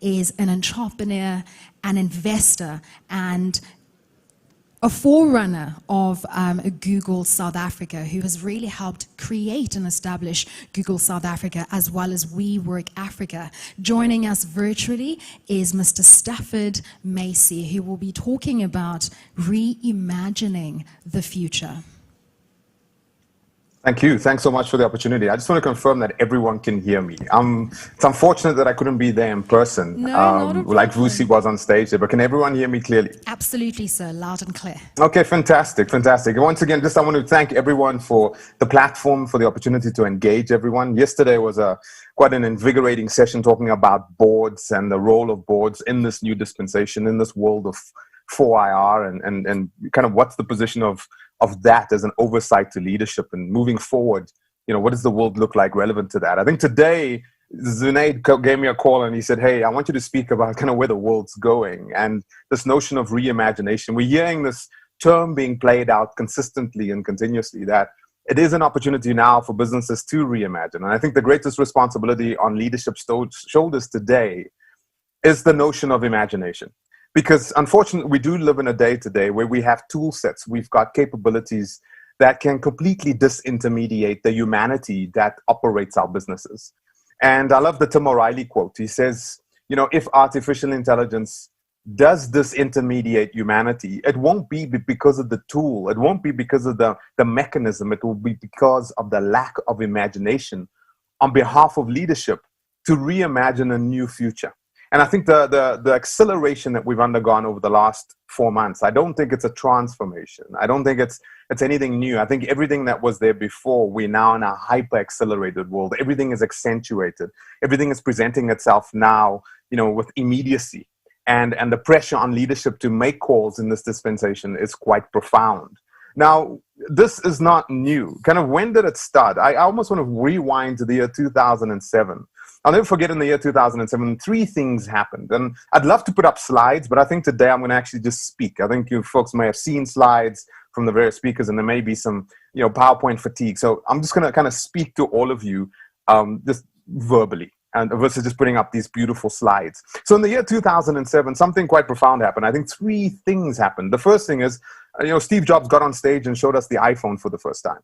is an entrepreneur, an investor, and a forerunner of Google South Africa, who has really helped create and establish Google South Africa as well as WeWork Africa. Joining us virtually is Mr. Stafford Masie, who will be talking about reimagining the future. Thank you. Thanks so much for the opportunity. I just want to confirm that everyone can hear me. It's unfortunate that I couldn't be there in person, like Vusi was on stage there, but can everyone hear me clearly? Absolutely, sir. Loud and clear. Okay, fantastic, fantastic. And once again, I want to thank everyone for the platform, for the opportunity to engage everyone. Yesterday was quite an invigorating session talking about boards and the role of boards in this new dispensation, in this world of 4IR, and kind of what's the position of that as an oversight to leadership and moving forward. What does the world look like relevant to that? I think today, Zunaid gave me a call and he said, hey, I want you to speak about kind of where the world's going and this notion of reimagination. We're hearing this term being played out consistently and continuously, that it is an opportunity now for businesses to reimagine. And I think the greatest responsibility on leadership's shoulders today is the notion of imagination. Because unfortunately, we do live in a day today where we have tool sets, we've got capabilities that can completely disintermediate the humanity that operates our businesses. And I love the Tim O'Reilly quote. He says, if artificial intelligence does disintermediate humanity, it won't be because of the tool. It won't be because of the mechanism. It will be because of the lack of imagination on behalf of leadership to reimagine a new future. And I think the acceleration that we've undergone over the last 4 months, I don't think it's a transformation. I don't think it's anything new. I think everything that was there before, we're now in a hyper-accelerated world. Everything is accentuated. Everything is presenting itself now, with immediacy. And the pressure on leadership to make calls in this dispensation is quite profound. Now, this is not new. Kind of when did it start? I almost want to rewind to the year 2007. I'll never forget, in the year 2007, 3 things happened. And I'd love to put up slides, but I think today I'm going to actually just speak. I think you folks may have seen slides from the various speakers, and there may be some, PowerPoint fatigue. So I'm just going to kind of speak to all of you just verbally, and versus just putting up these beautiful slides. So in the year 2007, something quite profound happened. I think 3 things happened. The first thing is, Steve Jobs got on stage and showed us the iPhone for the first time.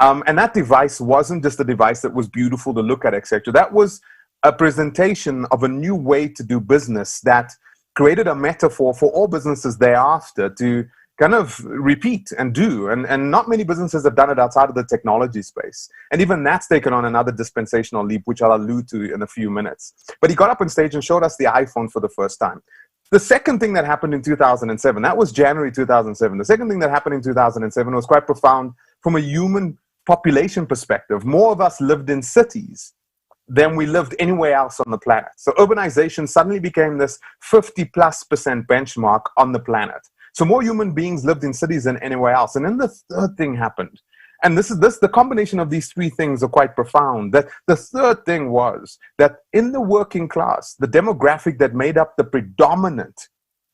And that device wasn't just a device that was beautiful to look at, etc. That was a presentation of a new way to do business that created a metaphor for all businesses thereafter to kind of repeat and do. And not many businesses have done it outside of the technology space. And even that's taken on another dispensational leap, which I'll allude to in a few minutes. But he got up on stage and showed us the iPhone for the first time. The second thing that happened in 2007, that was January 2007. The second thing that happened in 2007 was quite profound from a human population perspective. More of us lived in cities than we lived anywhere else on the planet. So urbanization suddenly became this 50+% benchmark on the planet. So more human beings lived in cities than anywhere else. And then the third thing happened. And the combination of these 3 things are quite profound. That the third thing was that in the working class, the demographic that made up the predominant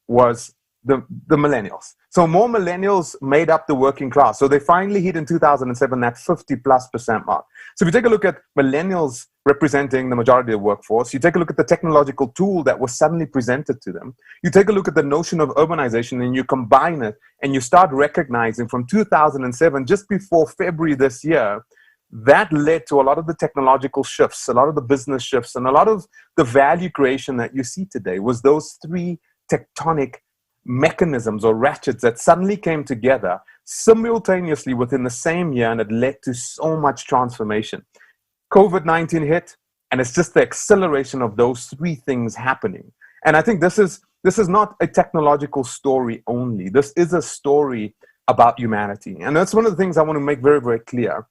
was the millennials. So more millennials made up the working class. So they finally hit in 2007 that 50+% mark. So if you take a look at millennials representing the majority of the workforce, you take a look at the technological tool that was suddenly presented to them, you take a look at the notion of urbanization, and you combine it, and you start recognizing from 2007, just before February this year, that led to a lot of the technological shifts, a lot of the business shifts, and a lot of the value creation that you see today was those 3 tectonic mechanisms or ratchets that suddenly came together simultaneously within the same year, and it led to so much transformation. COVID-19 hit, and it's just the acceleration of those 3 things happening. And I think this is not a technological story only. This is a story about humanity. And that's one of the things I want to make very, very clear.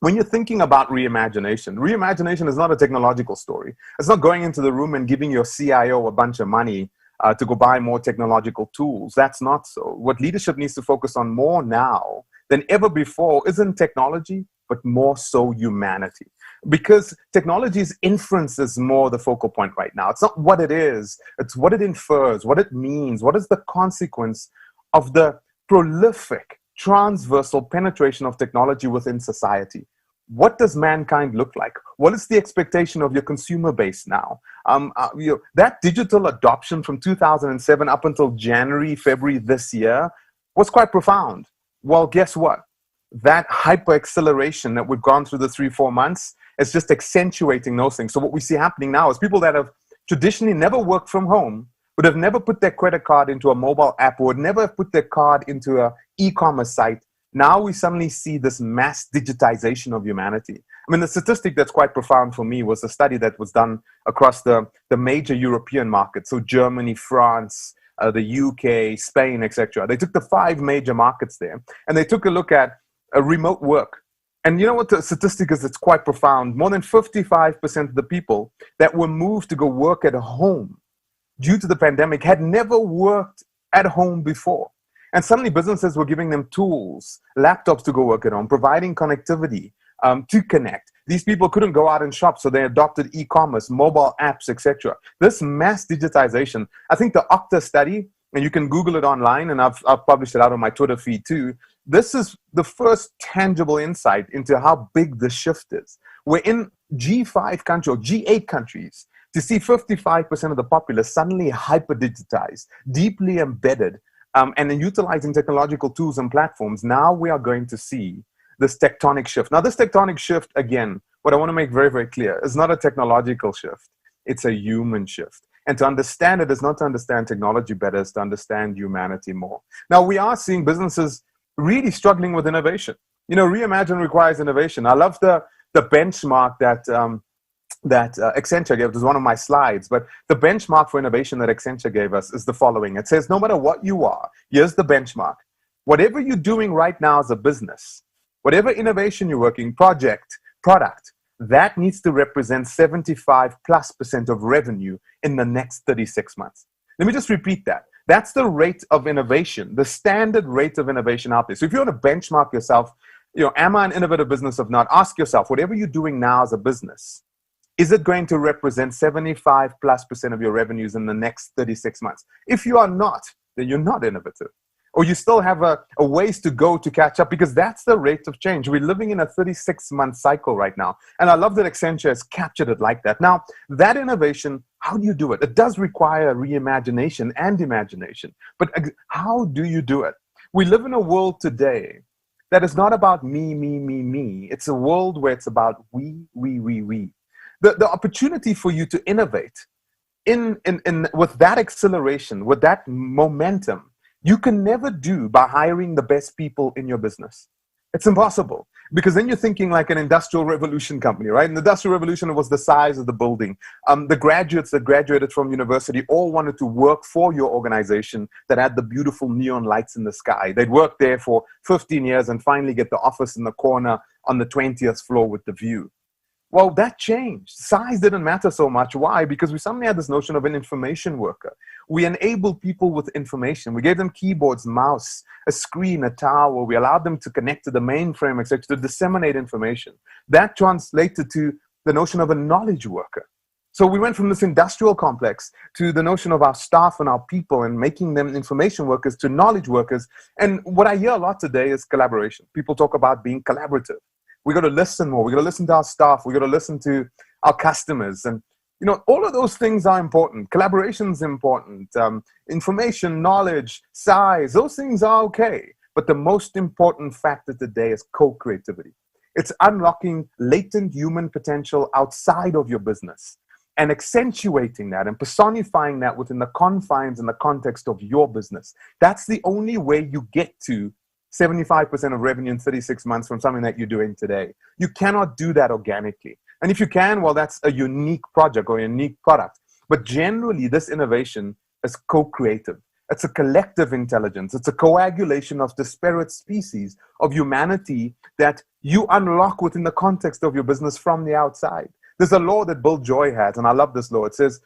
When you're thinking about reimagination is not a technological story. It's not going into the room and giving your CIO a bunch of money to go buy more technological tools. That's not so. What leadership needs to focus on more now than ever before isn't technology, but more so humanity. Because technology's inference is more the focal point right now. It's not what it is, it's what it infers, what it means, what is the consequence of the prolific, transversal penetration of technology within society. what does mankind look like? What is the expectation of your consumer base now? That digital adoption from 2007 up until January, February this year was quite profound. Well, guess what? That hyper acceleration that we've gone through the 3-4 months is just accentuating those things. So what we see happening now is people that have traditionally never worked from home, would have never put their credit card into a mobile app, or would never have put their card into an e-commerce site. Now we suddenly see this mass digitization of humanity. I mean, the statistic that's quite profound for me was a study that was done across the major European markets. So Germany, France, the UK, Spain, etc. They took the 5 major markets there, and they took a look at remote work. And you know what the statistic is? It's quite profound. More than 55% of the people that were moved to go work at home due to the pandemic had never worked at home before. And suddenly businesses were giving them tools, laptops to go work at home, providing connectivity to connect. These people couldn't go out and shop, so they adopted e-commerce, mobile apps, etc. This mass digitization, I think the Okta study, and you can Google it online, and I've published it out on my Twitter feed too. This is the first tangible insight into how big the shift is. We're in G5 countries, or G8 countries, to see 55% of the populace suddenly hyper-digitized, deeply embedded, and in utilizing technological tools and platforms. Now we are going to see this tectonic shift. Now this tectonic shift, again, what I want to make very, very clear, is not a technological shift. It's a human shift. And to understand it is not to understand technology better, it's to understand humanity more. Now we are seeing businesses really struggling with innovation. You know, reimagine requires innovation. I love the benchmark that Accenture gave. It was one of my slides, but the benchmark for innovation that Accenture gave us is the following. It says, no matter what you are, here's the benchmark. Whatever you're doing right now as a business, whatever innovation you're working, project, product, that needs to represent 75+% of revenue in the next 36 months. Let me just repeat that. That's the rate of innovation, the standard rate of innovation out there. So if you want to benchmark yourself, you know, am I an innovative business or not? Ask yourself, whatever you're doing now as a business, is it going to represent 75+% of your revenues in the next 36 months? If you are not, then you're not innovative. Or you still have a ways to go to catch up, because that's the rate of change. We're living in a 36-month cycle right now. And I love that Accenture has captured it like that. Now, that innovation, how do you do it? It does require reimagination and imagination. But how do you do it? We live in a world today that is not about me, me, me, me. It's a world where it's about we. The opportunity for you to innovate with that acceleration, with that momentum, you can never do by hiring the best people in your business. It's impossible, because then you're thinking like an industrial revolution company, right? In the industrial revolution, it was the size of the building. The graduates that graduated from university all wanted to work for your organization that had the beautiful neon lights in the sky. They'd work there for 15 years and finally get the office in the corner on the 20th floor with the view. Well, that changed. Size didn't matter so much. Why? Because we suddenly had this notion of an information worker. We enabled people with information. We gave them keyboards, mouse, a screen, a tower. We allowed them to connect to the mainframe, etc., to disseminate information. That translated to the notion of a knowledge worker. So we went from this industrial complex to the notion of our staff and our people and making them information workers to knowledge workers. And what I hear a lot today is collaboration. People talk about being collaborative. We got to listen more. We got to listen to our staff. We got to listen to our customers. And, you know, all of those things are important. Collaboration is important. Information, knowledge, size, those things are okay. But the most important factor today is co-creativity. It's unlocking latent human potential outside of your business and accentuating that and personifying that within the confines and the context of your business. That's the only way you get to 75% of revenue in 36 months from something that you're doing today. You cannot do that organically. And if you can, well, that's a unique project or a unique product. But generally, this innovation is co-creative. It's a collective intelligence. It's a coagulation of disparate species of humanity that you unlock within the context of your business from the outside. There's a law that Bill Joy has, and I love this law. It says,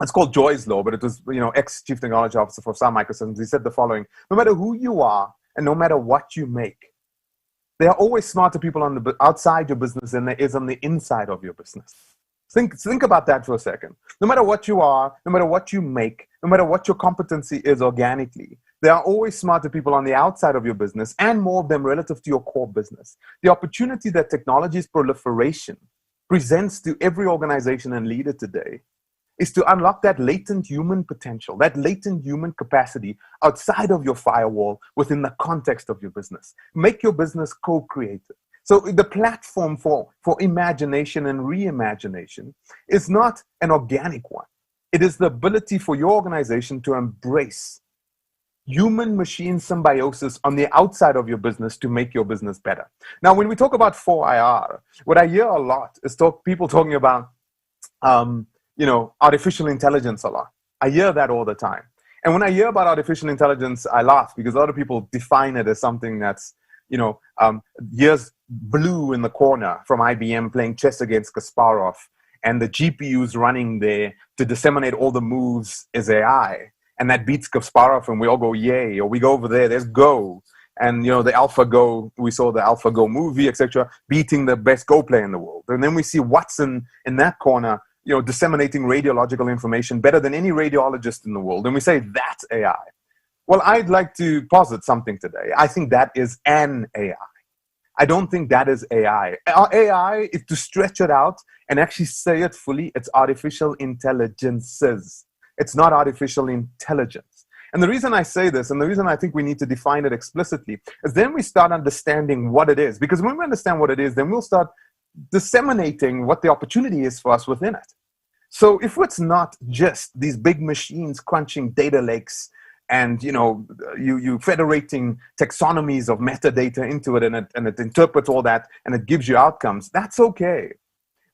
it's called Joy's law, but it was, you know, ex-chief technology officer for Sun Microsystems. He said the following: no matter who you are, and no matter what you make, there are always smarter people on the outside your business than there is on the inside of your business. Think about that for a second. No matter what you are, no matter what you make, no matter what your competency is organically, There are always smarter people on the outside of your business, and more of them relative to your core business. The opportunity that technology's proliferation presents to every organization and leader today is to unlock that latent human potential, that latent human capacity outside of your firewall within the context of your business. Make your business co-creative. So the platform for imagination and reimagination is not an organic one. It is the ability for your organization to embrace human-machine symbiosis on the outside of your business to make your business better. Now, when we talk about 4IR, what I hear a lot is people talking about artificial intelligence a lot. I hear that all the time. And when I hear about artificial intelligence, I laugh because a lot of people define it as something that's, here's Blue in the corner from IBM playing chess against Kasparov, and the GPU's running there to disseminate all the moves is AI. And that beats Kasparov, and we all go, yay. Or we go over there, there's Go. And, the AlphaGo, we saw the AlphaGo movie, etc., beating the best Go player in the world. And then we see Watson in that corner, disseminating radiological information better than any radiologist in the world. And we say, that's AI. Well, I'd like to posit something today. I think that is an AI. I don't think that is AI. AI, is to stretch it out and actually say it fully, it's artificial intelligences. It's not artificial intelligence. And the reason I say this, and the reason I think we need to define it explicitly, is then we start understanding what it is. Because when we understand what it is, then we'll start disseminating what the opportunity is for us within it. So if it's not just these big machines crunching data lakes and you federating taxonomies of metadata into it, and it interprets all that and it gives you outcomes, that's okay.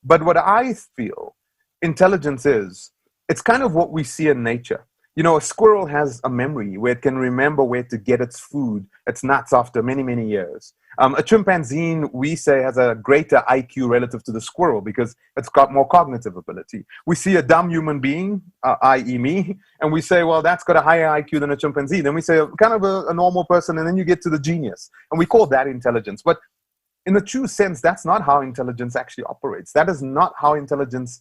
But what I feel intelligence is, it's kind of what we see in nature. A squirrel has a memory where it can remember where to get its food, its nuts, after many, many years. A chimpanzee, we say, has a greater IQ relative to the squirrel because it's got more cognitive ability. We see a dumb human being, i.e. me, and we say, well, that's got a higher IQ than a chimpanzee. Then we say kind of a normal person, and then you get to the genius. And we call that intelligence. But in the true sense, that's not how intelligence actually operates. That is not how intelligence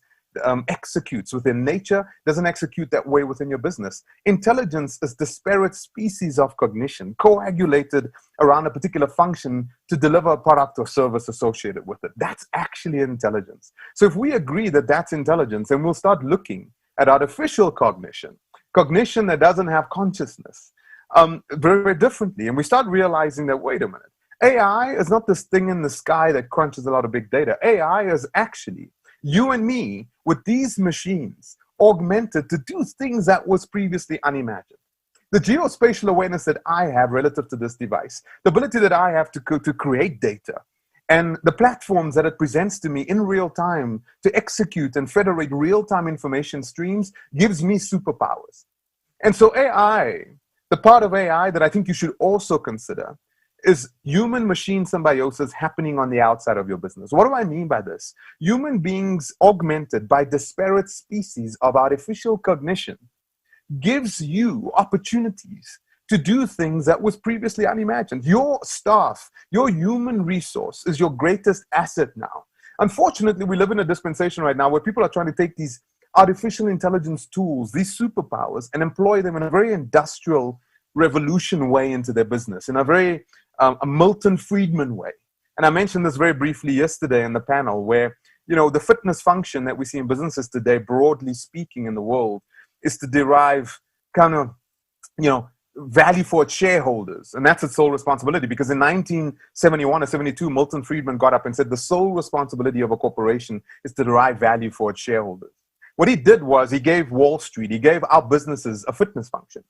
executes within nature, doesn't execute that way within your business. Intelligence is disparate species of cognition coagulated around a particular function to deliver a product or service associated with it. That's actually intelligence. So if we agree that that's intelligence, then we'll start looking at artificial cognition that doesn't have consciousness, very, very differently. And we start realizing that, wait a minute, AI is not this thing in the sky that crunches a lot of big data. AI is actually you and me with these machines augmented to do things that was previously unimagined. The geospatial awareness that I have relative to this device, the ability that I have to create data, and the platforms that it presents to me in real time to execute and federate real-time information streams gives me superpowers. And so AI, the part of AI that I think you should also consider is human-machine symbiosis happening on the outside of your business. What do I mean by this? Human beings augmented by disparate species of artificial cognition gives you opportunities to do things that was previously unimagined. Your staff, your human resource is your greatest asset now. Unfortunately, we live in a dispensation right now where people are trying to take these artificial intelligence tools, these superpowers, and employ them in a very industrial revolution way into their business, in a very a Milton Friedman way. And I mentioned this very briefly yesterday in the panel where, the fitness function that we see in businesses today, broadly speaking in the world, is to derive kind of, value for its shareholders. And that's its sole responsibility, because in 1971 or 72, Milton Friedman got up and said the sole responsibility of a corporation is to derive value for its shareholders. What he did was he gave Wall Street, he gave our businesses a fitness function.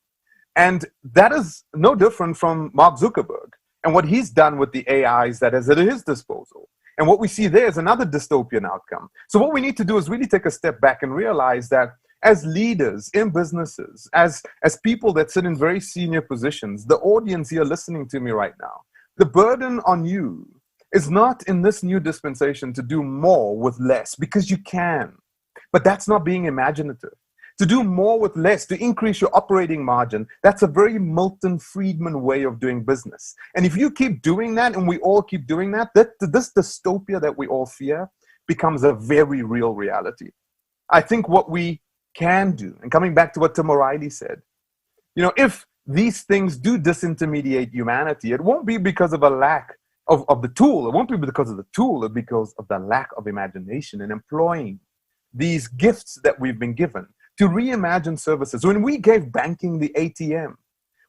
And that is no different from Mark Zuckerberg and what he's done with the AIs that is at his disposal. And what we see there is another dystopian outcome. So what we need to do is really take a step back and realize that as leaders in businesses, as people that sit in very senior positions, the audience here listening to me right now, the burden on you is not in this new dispensation to do more with less, because you can. But that's not being imaginative. To do more with less, to increase your operating margin, that's a very Milton Friedman way of doing business. And if you keep doing that, and we all keep doing that, this dystopia that we all fear becomes a very real reality. I think what we can do, and coming back to what Tim O'Reilly said, if these things do disintermediate humanity, it won't be because of a lack of the tool. It won't be because of the tool, it's because of the lack of imagination and employing these gifts that we've been given to reimagine services. When we gave banking the ATM,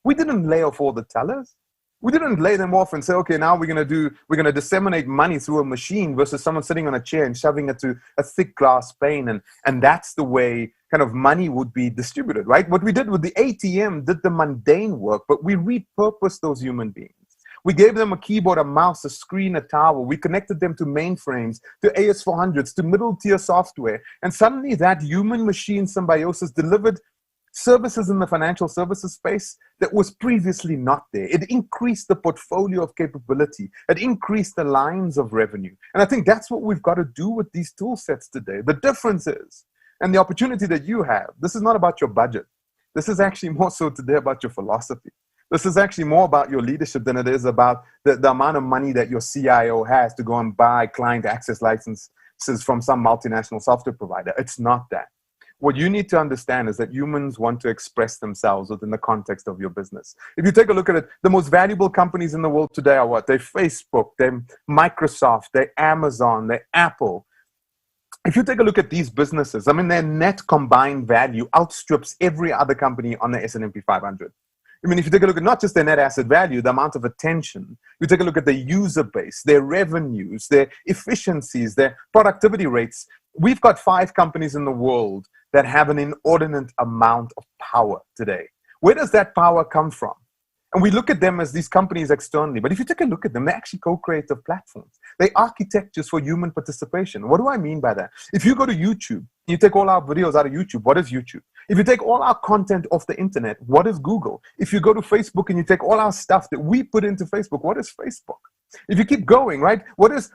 we didn't lay off all the tellers. We didn't lay them off and say, okay, now we're going to disseminate money through a machine versus someone sitting on a chair and shoving it through a thick glass pane. And that's the way kind of money would be distributed, right? What we did with the ATM did the mundane work, but we repurposed those human beings. We gave them a keyboard, a mouse, a screen, a towel. We connected them to mainframes, to AS400s, to middle-tier software. And suddenly that human-machine symbiosis delivered services in the financial services space that was previously not there. It increased the portfolio of capability. It increased the lines of revenue. And I think that's what we've got to do with these tool sets today. The difference is, and the opportunity that you have, this is not about your budget. This is actually more so today about your philosophy. This is actually more about your leadership than it is about the amount of money that your CIO has to go and buy client access licenses from some multinational software provider. It's not that. What you need to understand is that humans want to express themselves within the context of your business. If you take a look at it, the most valuable companies in the world today are what? They're Facebook, they're Microsoft, they're Amazon, they're Apple. If you take a look at these businesses, I mean, their net combined value outstrips every other company on the S&P 500. I mean, if you take a look at not just their net asset value, the amount of attention, you take a look at their user base, their revenues, their efficiencies, their productivity rates. We've got 5 companies in the world that have an inordinate amount of power today. Where does that power come from? And we look at them as these companies externally, but if you take a look at them, they're actually co-creative platforms. They're architectures for human participation. What do I mean by that? If you go to YouTube, you take all our videos out of YouTube, what is YouTube? If you take all our content off the internet, what is Google? If you go to Facebook and you take all our stuff that we put into Facebook, what is Facebook? If you keep going, right, what is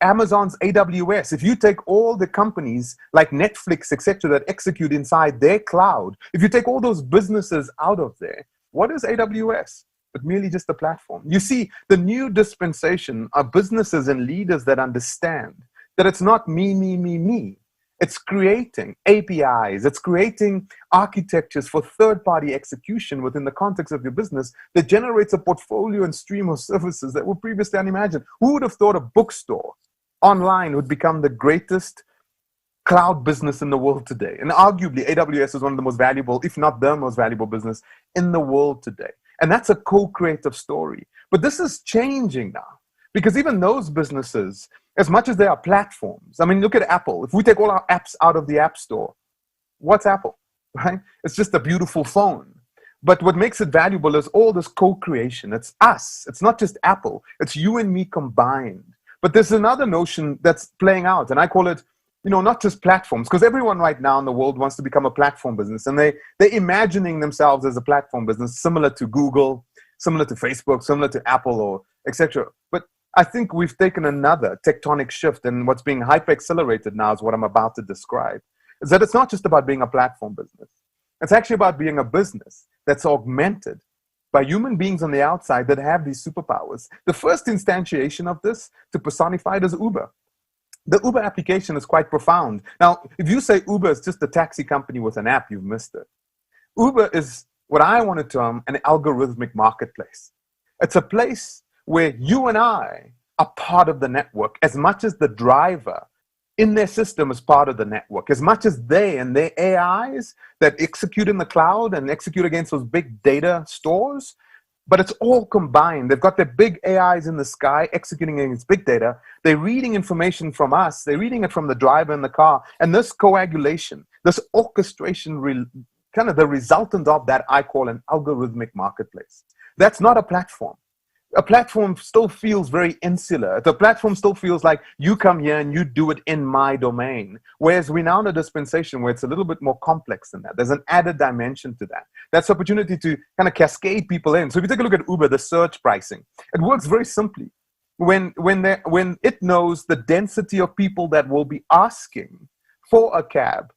Amazon's AWS? If you take all the companies like Netflix, etc., that execute inside their cloud, if you take all those businesses out of there, what is AWS? But merely just a platform. You see, the new dispensation are businesses and leaders that understand that it's not me. It's creating APIs. It's creating architectures for third-party execution within the context of your business that generates a portfolio and stream of services that were previously unimagined. Who would have thought a bookstore online would become the greatest cloud business in the world today? And arguably, AWS is one of the most valuable, if not the most valuable business in the world today. And that's a co-creative story. But this is changing now, because even those businesses, as much as they are platforms, I mean, look at Apple. If we take all our apps out of the App Store, what's Apple, right? It's just a beautiful phone. But what makes it valuable is all this co-creation. It's us. It's not just Apple. It's you and me combined. But there's another notion that's playing out, and I call it, not just platforms, because everyone right now in the world wants to become a platform business, and they're imagining themselves as a platform business similar to Google, similar to Facebook, similar to Apple, or etc. But I think we've taken another tectonic shift, and what's being hyper-accelerated now is what I'm about to describe, is that it's not just about being a platform business. It's actually about being a business that's augmented by human beings on the outside that have these superpowers. The first instantiation of this, to personify it, is Uber. The Uber application is quite profound. Now, if you say Uber is just a taxi company with an app, you've missed it. Uber is what I want to term an algorithmic marketplace. It's a place where you and I are part of the network as much as the driver in their system is part of the network, as much as they and their AIs that execute in the cloud and execute against those big data stores. But it's all combined. They've got their big AIs in the sky executing against big data. They're reading information from us. They're reading it from the driver in the car. And this coagulation, this orchestration, kind of the resultant of that, I call an algorithmic marketplace. That's not a platform. A platform still feels very insular. The platform still feels like you come here and you do it in my domain. Whereas we're now in a dispensation where it's a little bit more complex than that. There's an added dimension to that. That's the opportunity to kind of cascade people in. So if you take a look at Uber, the search pricing, it works very simply. When it knows the density of people that will be asking for a cab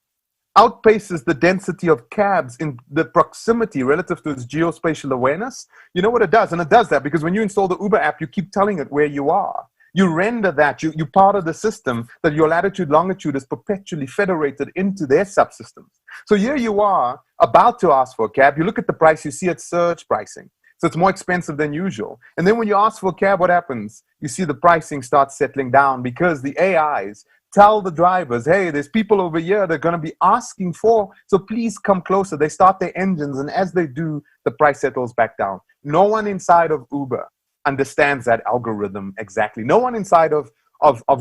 outpaces the density of cabs in the proximity relative to its geospatial awareness, you know what it does? And it does that because when you install the Uber app, you keep telling it where you are. You render that, you're part of the system that your latitude, longitude is perpetually federated into their subsystems. So here you are about to ask for a cab. You look at the price, you see it's surge pricing. So it's more expensive than usual. And then when you ask for a cab, what happens? You see the pricing starts settling down because the AIs tell the drivers, hey, there's people over here that are going to be asking for, so please come closer. They start their engines, and as they do, the price settles back down. No one inside of Uber understands that algorithm exactly. No one inside of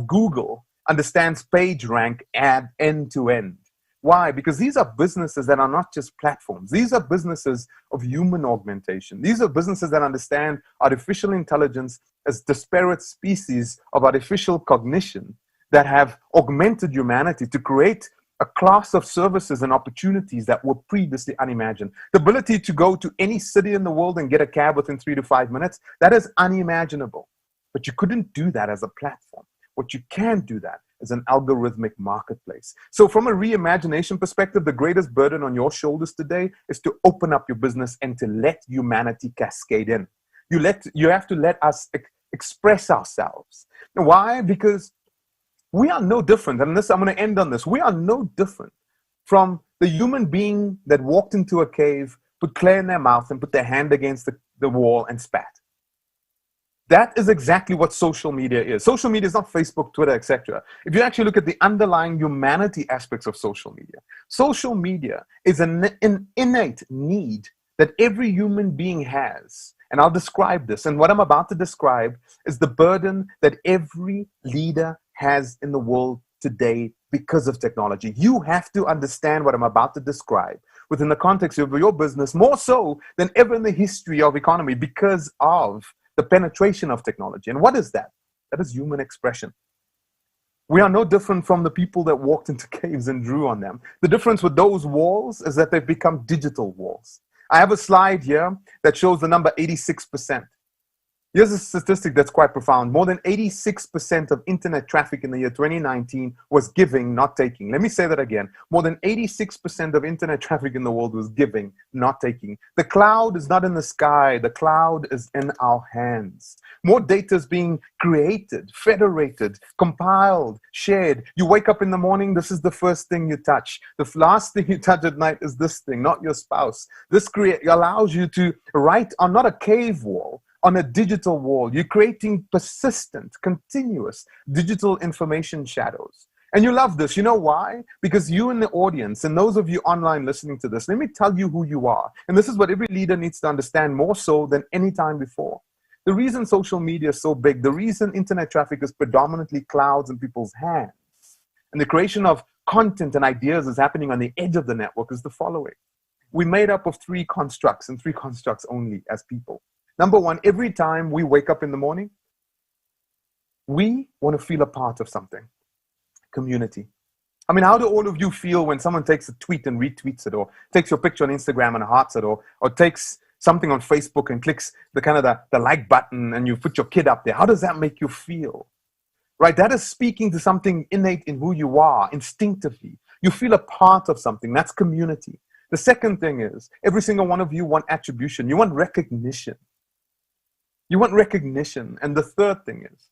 Google understands page rank and end to end. Why? Because these are businesses that are not just platforms. These are businesses of human augmentation. These are businesses that understand artificial intelligence as disparate species of artificial cognition that have augmented humanity to create a class of services and opportunities that were previously unimagined. The ability to go to any city in the world and get a cab within 3 to 5 minutes, that is unimaginable. But you couldn't do that as a platform. What you can do that is an algorithmic marketplace. So from a reimagination perspective, the greatest burden on your shoulders today is to open up your business and to let humanity cascade in. You have to let us express ourselves. Why? Because we are no different, and I'm going to end on this. We are no different from the human being that walked into a cave, put clay in their mouth, and put their hand against the wall and spat. That is exactly what social media is. Social media is not Facebook, Twitter, etc. If you actually look at the underlying humanity aspects of social media is an innate need that every human being has. And I'll describe this. And what I'm about to describe is the burden that every leader has in the world today because of technology. You have to understand what I'm about to describe within the context of your business, more so than ever in the history of economy, because of the penetration of technology. And what is that? That is human expression. We are no different from the people that walked into caves and drew on them. The difference with those walls is that they've become digital walls. I have a slide here that shows the number 86%. Here's a statistic that's quite profound. More than 86% of internet traffic in the year 2019 was giving, not taking. Let me say that again. More than 86% of internet traffic in the world was giving, not taking. The cloud is not in the sky. The cloud is in our hands. More data is being created, federated, compiled, shared. You wake up in the morning, this is the first thing you touch. The last thing you touch at night is this thing, not your spouse. This allows you to write on not a cave wall, on a digital wall. You're creating persistent, continuous digital information shadows. And you love this. You know why? Because you in the audience, and those of you online listening to this, let me tell you who you are. And this is what every leader needs to understand more so than any time before. The reason social media is so big, the reason internet traffic is predominantly clouds in people's hands, and the creation of content and ideas is happening on the edge of the network is the following. We're made up of three constructs, and three constructs only as people. Number one, every time we wake up in the morning, we want to feel a part of something. Community. I mean, how do all of you feel when someone takes a tweet and retweets it, or takes your picture on Instagram and hearts it, or takes something on Facebook and clicks the like button and you put your kid up there? How does that make you feel? Right? That is speaking to something innate in who you are, instinctively. You feel a part of something. That's community. The second thing is, every single one of you want attribution. You want recognition. You want recognition. And the third thing is,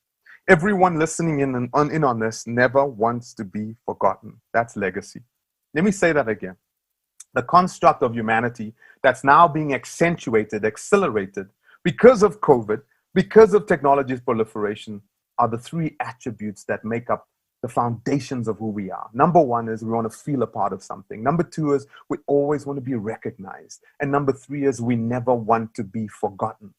everyone listening in on this never wants to be forgotten. That's legacy. Let me say that again. The construct of humanity that's now being accentuated, accelerated because of COVID, because of technology's proliferation, are the three attributes that make up the foundations of who we are. Number one is we want to feel a part of something. Number two is we always want to be recognized. And number three is we never want to be forgotten.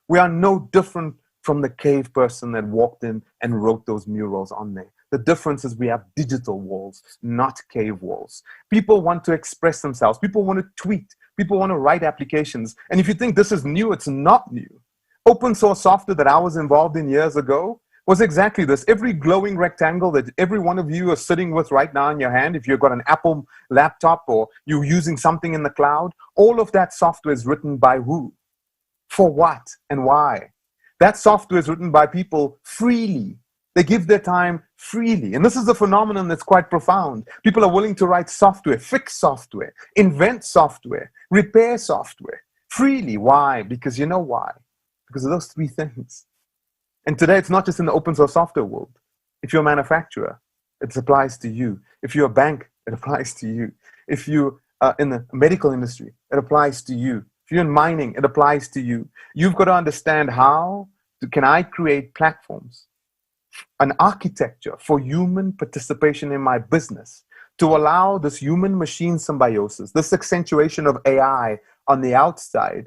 We are no different from the cave person that walked in and wrote those murals on there. The difference is we have digital walls, not cave walls. People want to express themselves. People want to tweet. People want to write applications. And if you think this is new, it's not new. Open source software that I was involved in years ago was exactly this. Every glowing rectangle that every one of you are sitting with right now in your hand, if you've got an Apple laptop or you're using something in the cloud, all of that software is written by who? For what and why? That software is written by people freely. They give their time freely. And this is a phenomenon that's quite profound. People are willing to write software, fix software, invent software, repair software freely. Why? Because you know why? Because of those three things. And today, it's not just in the open source software world. If you're a manufacturer, it applies to you. If you're a bank, it applies to you. If you are in the medical industry, it applies to you. If you're in mining, it applies to you. You've got to understand can I create platforms, an architecture for human participation in my business to allow this human-machine symbiosis, this accentuation of AI on the outside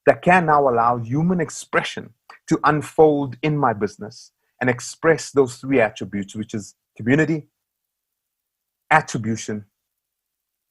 that can now allow human expression to unfold in my business and express those three attributes, which is community, attribution,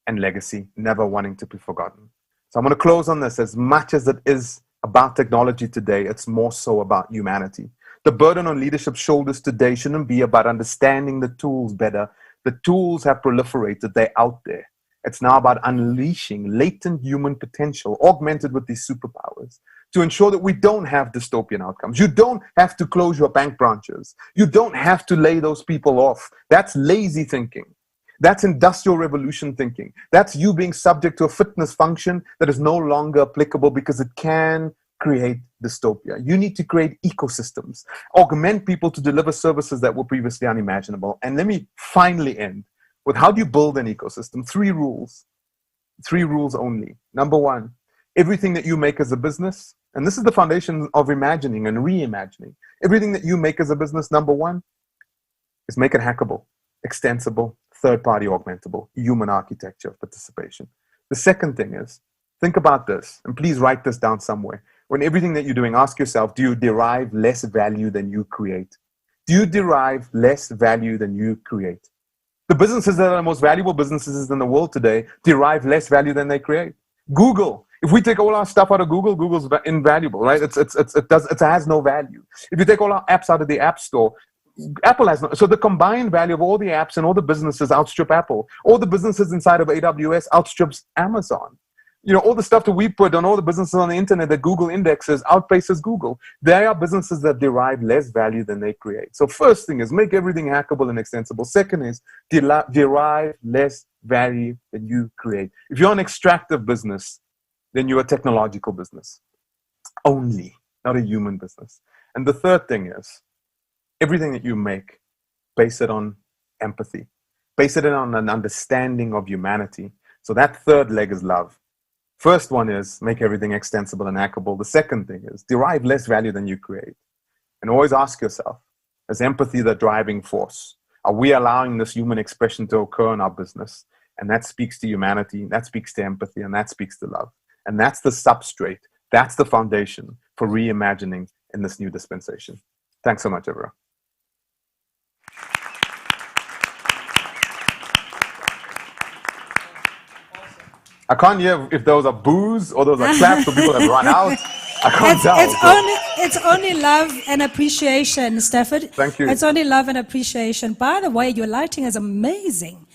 and legacy, never wanting to be forgotten. So I'm going to close on this. As much as it is about technology today, it's more so about humanity. The burden on leadership's shoulders today shouldn't be about understanding the tools better. The tools have proliferated, they're out there. It's now about unleashing latent human potential, augmented with these superpowers, to ensure that we don't have dystopian outcomes. You don't have to close your bank branches. You don't have to lay those people off. That's lazy thinking. That's industrial revolution thinking. That's you being subject to a fitness function that is no longer applicable because it can create dystopia. You need to create ecosystems, augment people to deliver services that were previously unimaginable. And let me finally end with how do you build an ecosystem? 3 rules. 3 rules only. Number 1, everything that you make as a business, and this is the foundation of imagining and reimagining. Everything that you make as a business, number 1, is make it hackable, extensible, third-party augmentable, human architecture of participation. The second thing is, think about this, and please write this down somewhere. When everything that you're doing, ask yourself, do you derive less value than you create? Do you derive less value than you create? The businesses that are the most valuable businesses in the world today derive less value than they create. Google. If we take all our stuff out of Google, Google's invaluable, right? It has no value. If you take all our apps out of the App Store, Apple has no. So the combined value of all the apps and all the businesses outstrip Apple. All the businesses inside of AWS outstrips Amazon. You know, all the stuff that we put on all the businesses on the internet that Google indexes outpaces Google. They are businesses that derive less value than they create. So first thing is make everything hackable and extensible. Second is derive less value than you create. If you're an extractive business, then you're a technological business only, not a human business. And the third thing is everything that you make, base it on empathy. Base it on an understanding of humanity. So that third leg is love. First one is make everything extensible and hackable. The second thing is derive less value than you create. And always ask yourself, is empathy the driving force? Are we allowing this human expression to occur in our business? And that speaks to humanity, that speaks to empathy, and that speaks to love. And that's the substrate, that's the foundation for reimagining in this new dispensation. Thanks so much, everyone. I can't hear if those are boos or those are claps or people have run out. I can't tell. It's only love and appreciation, Stafford. Thank you. It's only love and appreciation. By the way, your lighting is amazing.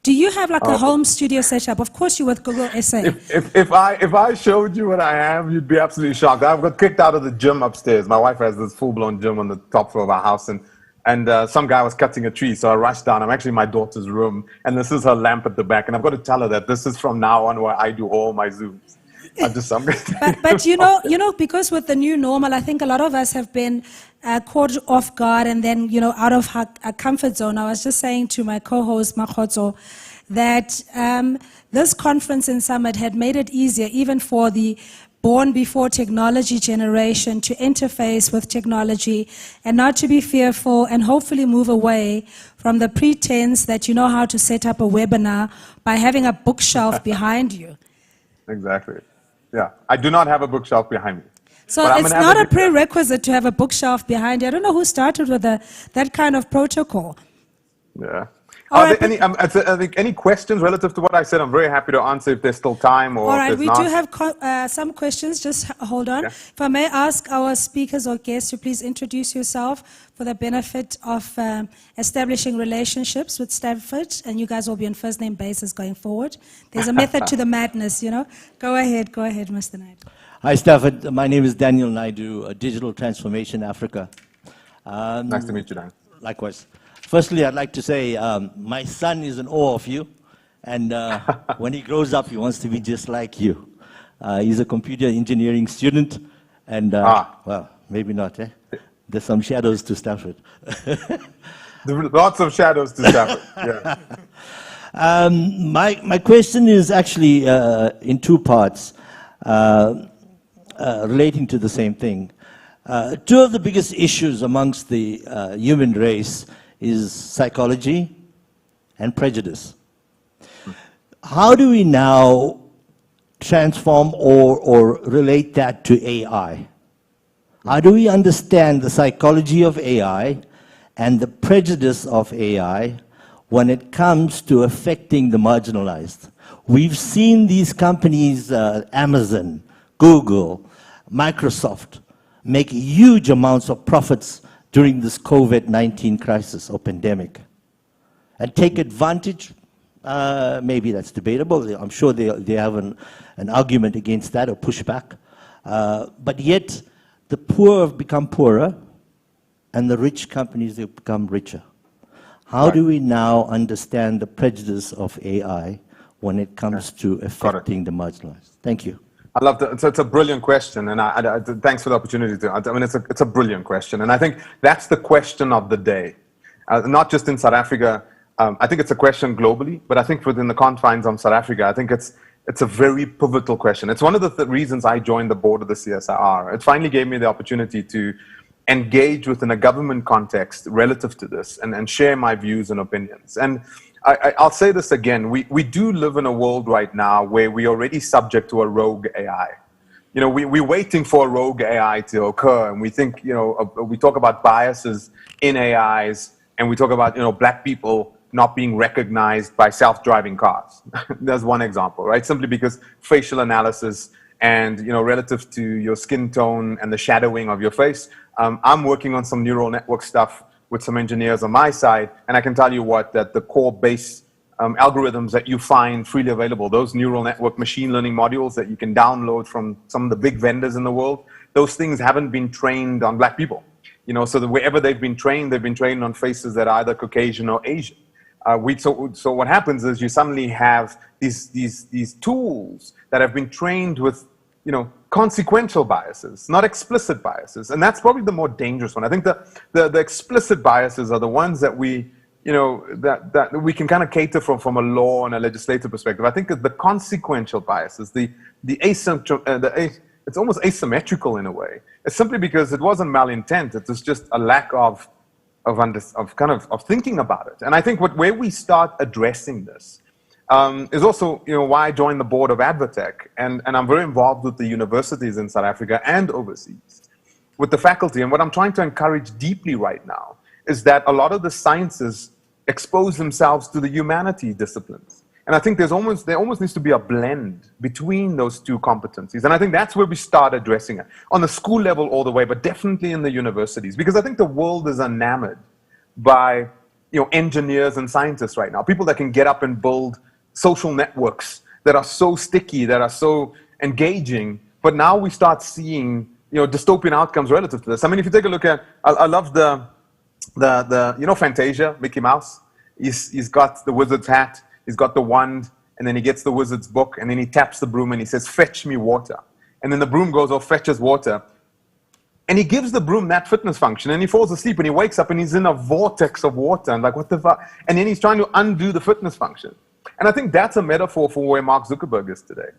Do you have like a home studio setup? Of course you with Google SA. If I showed you what I have, you'd be absolutely shocked. I've got kicked out of the gym upstairs. My wife has this full-blown gym on the top floor of our house, and some guy was cutting a tree, so I rushed down. I'm actually in my daughter's room, and this is her lamp at the back. And I've got to tell her that this is from now on where I do all my Zooms. But you know, because with the new normal, I think a lot of us have been caught off guard and then, out of our comfort zone. I was just saying to my co-host, Makotso, that this conference in Summit had made it easier, even for the born before technology generation, to interface with technology and not to be fearful and hopefully move away from the pretense that you know how to set up a webinar by having a bookshelf behind you. Exactly. Yeah. I do not have a bookshelf behind me. So it's not a prerequisite to have a bookshelf behind you. I don't know who started with that kind of protocol. Yeah. Are there any questions relative to what I said? I'm very happy to answer if there's still time. Or all right, we not. do have some questions. Just hold on. Yeah. If I may ask our speakers or guests to please introduce yourself for the benefit of establishing relationships with Stafford, and you guys will be on first name basis going forward. There's a method to the madness, Go ahead, Mr. Naidu. Hi, Stafford. My name is Daniel Naidu, Digital Transformation Africa. Nice to meet you, Dan. Likewise. Firstly, I'd like to say my son is in awe of you, and when he grows up, he wants to be just like you. He's a computer engineering student, and well, maybe not, eh? There's some shadows to Stafford. There are lots of shadows to Stafford. Yeah. My question is actually in two parts, relating to the same thing. Two of the biggest issues amongst the human race is psychology and prejudice. How do we now transform or relate that to AI? How do we understand the psychology of AI and the prejudice of AI when it comes to affecting the marginalized? We've seen these companies, Amazon, Google, Microsoft, make huge amounts of profits during this COVID-19 crisis or pandemic and take advantage. Maybe that's debatable. I'm sure they have an argument against that or pushback. But yet, the poor have become poorer and the rich companies have become richer. How do we now understand the prejudice of AI when it comes to affecting the marginalized? Thank you. I love that. It's a brilliant question, and I thanks for the opportunity to. I mean, it's a brilliant question, and I think that's the question of the day, not just in South Africa. I think it's a question globally, but I think within the confines of South Africa, I think it's a very pivotal question. It's one of the reasons I joined the board of the CSIR. It finally gave me the opportunity to engage within a government context relative to this and share my views and opinions. And I'll say this again, we do live in a world right now where we're already subject to a rogue AI. You know, we're waiting for a rogue AI to occur, and we think, you know, we talk about biases in AIs, and we talk about, you know, black people not being recognized by self-driving cars. There's one example, right? Simply because facial analysis and, you know, relative to your skin tone and the shadowing of your face. I'm working on some neural network stuff with some engineers on my side, and I can tell you what, that the core base algorithms that you find freely available, those neural network machine learning modules that you can download from some of the big vendors in the world, those things haven't been trained on black people. You know, so that wherever they've been trained on faces that are either Caucasian or Asian. So what happens is you suddenly have these tools that have been trained with, you know, consequential biases, not explicit biases, and that's probably the more dangerous one. I think the explicit biases are the ones that we, you know, that we can kind of cater from a law and a legislative perspective. I think the consequential biases, it's almost asymmetrical in a way. It's simply because it wasn't malintent. It was just a lack of thinking about it. And I think where we start addressing this is also, you know, why I joined the board of Advotech, and I'm very involved with the universities in South Africa and overseas, with the faculty. And what I'm trying to encourage deeply right now is that a lot of the sciences expose themselves to the humanities disciplines. And I think there almost needs to be a blend between those two competencies. And I think that's where we start addressing it, on the school level all the way, but definitely in the universities. Because I think the world is enamored by, you know, engineers and scientists right now, people that can get up and build social networks that are so sticky, that are so engaging. But now we start seeing, you know, dystopian outcomes relative to this. I mean, if you take a look at, I love the you know, Fantasia, Mickey Mouse. He's got the wizard's hat. He's got the wand, and then he gets the wizard's book, and then he taps the broom and he says, "Fetch me water." And then the broom goes off, fetches water. And he gives the broom that fitness function, and he falls asleep, and he wakes up, and he's in a vortex of water, and like, what the fuck? And then he's trying to undo the fitness function. And I think that's a metaphor for where Mark Zuckerberg is today.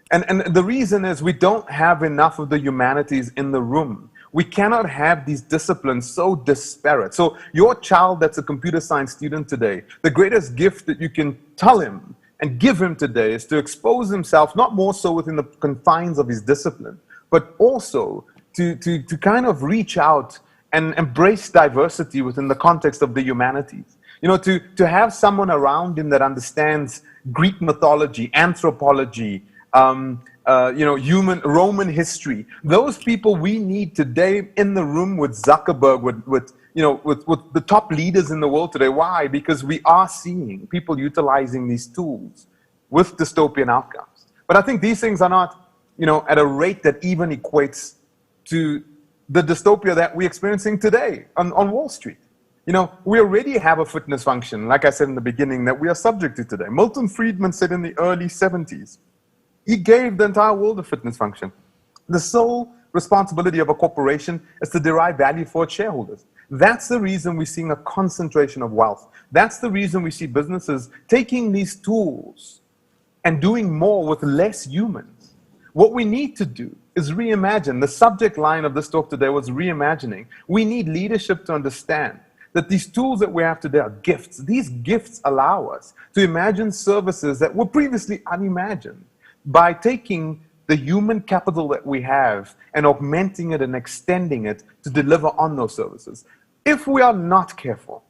And the reason is we don't have enough of the humanities in the room. We cannot have these disciplines so disparate. So your child that's a computer science student today, the greatest gift that you can tell him and give him today is to expose himself, not more so within the confines of his discipline, but also to kind of reach out and embrace diversity within the context of the humanities. You know, to have someone around him that understands Greek mythology, anthropology, you know, Roman history. Those people we need today in the room with Zuckerberg, with the top leaders in the world today. Why? Because we are seeing people utilizing these tools with dystopian outcomes. But I think these things are not, you know, at a rate that even equates to the dystopia that we're experiencing today on Wall Street. You know, we already have a fitness function, like I said in the beginning, that we are subject to today. Milton Friedman said in the early 70s, he gave the entire world a fitness function. The sole responsibility of a corporation is to derive value for its shareholders. That's the reason we're seeing a concentration of wealth. That's the reason we see businesses taking these tools and doing more with less humans. What we need to do is reimagine. The subject line of this talk today was reimagining. We need leadership to understand that these tools that we have today are gifts. These gifts allow us to imagine services that were previously unimagined by taking the human capital that we have and augmenting it and extending it to deliver on those services. If we are not careful,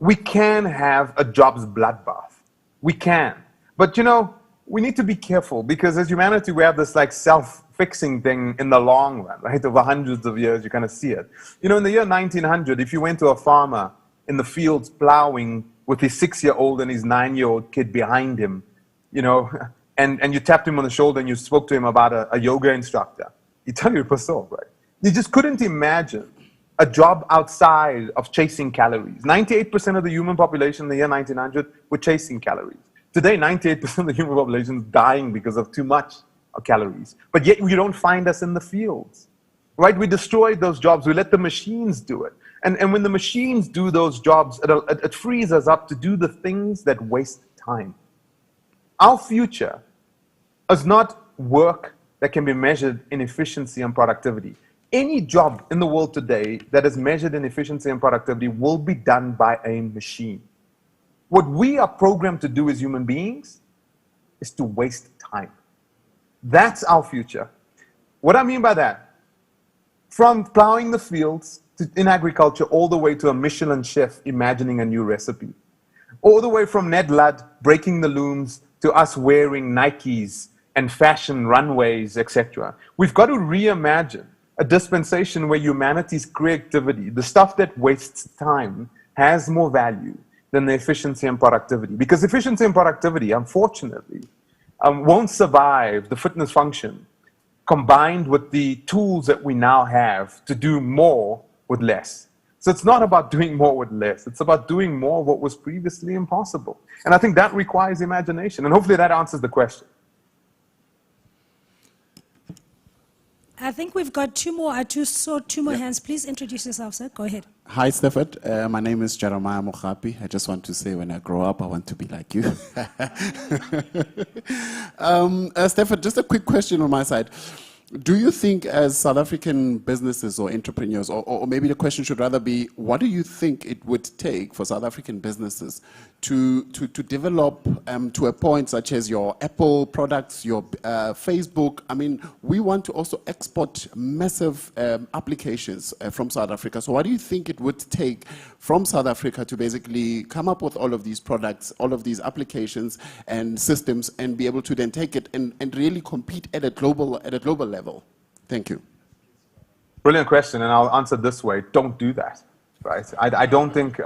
we can have a jobs bloodbath. We can. But you know, we need to be careful because as humanity, we have this like self-fixing thing in the long run, right? Over hundreds of years, you kind of see it. You know, in the year 1900, if you went to a farmer in the fields plowing with his 6-year-old and his 9-year-old kid behind him, you know, and you tapped him on the shoulder and you spoke to him about a yoga instructor, he'd tell you it was so, right? You just couldn't imagine a job outside of chasing calories. 98% of the human population in the year 1900 were chasing calories. Today, 98% of the human population is dying because of too much calories. But yet, you don't find us in the fields, right? We destroyed those jobs. We let the machines do it. And when the machines do those jobs, it frees us up to do the things that waste time. Our future is not work that can be measured in efficiency and productivity. Any job in the world today that is measured in efficiency and productivity will be done by a machine. What we are programmed to do as human beings is to waste time. That's our future. What I mean by that, from plowing the fields in agriculture all the way to a Michelin chef imagining a new recipe, all the way from Ned Ludd breaking the looms to us wearing Nikes and fashion runways, etc. We've got to reimagine a dispensation where humanity's creativity, the stuff that wastes time, has more value than the efficiency and productivity. Because efficiency and productivity, unfortunately, won't survive the fitness function combined with the tools that we now have to do more with less. So it's not about doing more with less. It's about doing more of what was previously impossible. And I think that requires imagination. And hopefully that answers the question. I think we've got two more. I saw two more hands. Please introduce yourself, sir. Go ahead. Hi, Stafford. My name is Jeremiah Mohapi. I just want to say when I grow up, I want to be like you. Stafford, just a quick question on my side. Do you think as South African businesses or entrepreneurs, or maybe the question should rather be, what do you think it would take for South African businesses to develop to a point such as your Apple products, your Facebook? I mean, we want to also export massive applications from South Africa. So what do you think it would take from South Africa to basically come up with all of these products, all of these applications and systems, and be able to then take it and really compete at a global level? Thank you. Brilliant question, and I'll answer this way. Don't do that, right? I don't think,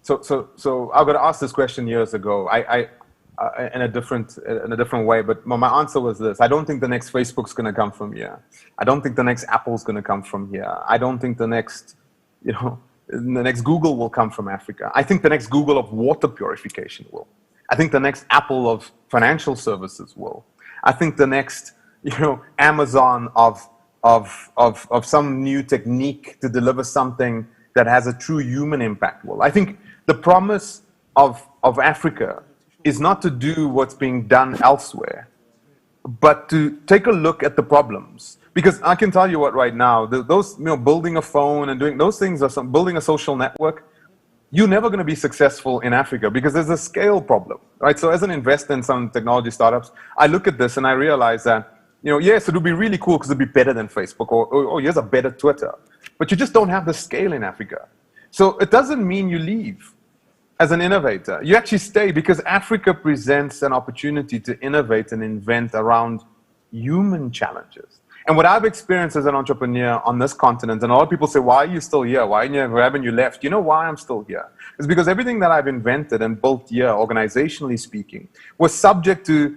so I got asked this question years ago, in a different way, but my answer was this. I don't think the next Facebook's gonna come from here. I don't think the next Apple's gonna come from here. I don't think the next, the next Google will come from Africa. I think the next Google of water purification will. I think the next Apple of financial services will. I think the next, Amazon of some new technique to deliver something that has a true human impact will. I think the promise of Africa is not to do what's being done elsewhere, but to take a look at the problems. Because I can tell you what right now, those, building a phone and doing those things, are building a social network, you're never going to be successful in Africa because there's a scale problem, right? So as an investor in some technology startups, I look at this and I realize that, yes, it would be really cool because it'd be better than Facebook, or here's a better Twitter. But you just don't have the scale in Africa. So it doesn't mean you leave as an innovator. You actually stay because Africa presents an opportunity to innovate and invent around human challenges. And what I've experienced as an entrepreneur on this continent, and a lot of people say, why are you still here? Why haven't you left? You know why I'm still here? It's because everything that I've invented and built here, organizationally speaking, was subject to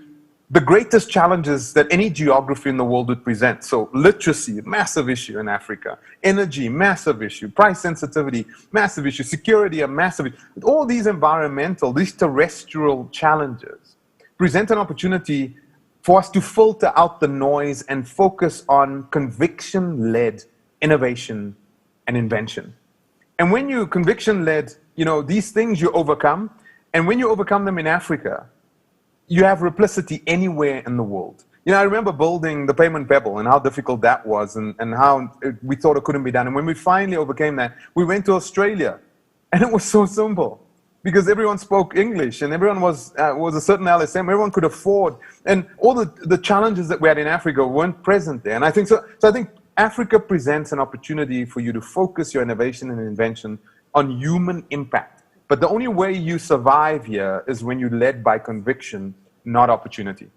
the greatest challenges that any geography in the world would present. So literacy, massive issue in Africa. Energy, massive issue. Price sensitivity, massive issue. Security, a massive issue. All these environmental, these terrestrial challenges present an opportunity for us to filter out the noise and focus on conviction-led innovation and invention. And when you conviction-led, these things you overcome, and when you overcome them in Africa, you have replicity anywhere in the world. I remember building the payment pebble and how difficult that was, and how we thought it couldn't be done. And when we finally overcame that, we went to Australia, and it was so simple because everyone spoke English and everyone was a certain LSM. Everyone could afford, and all the challenges that we had in Africa weren't present there. And I think so. So I think Africa presents an opportunity for you to focus your innovation and invention on human impact. But the only way you survive here is when you're led by conviction, not opportunity.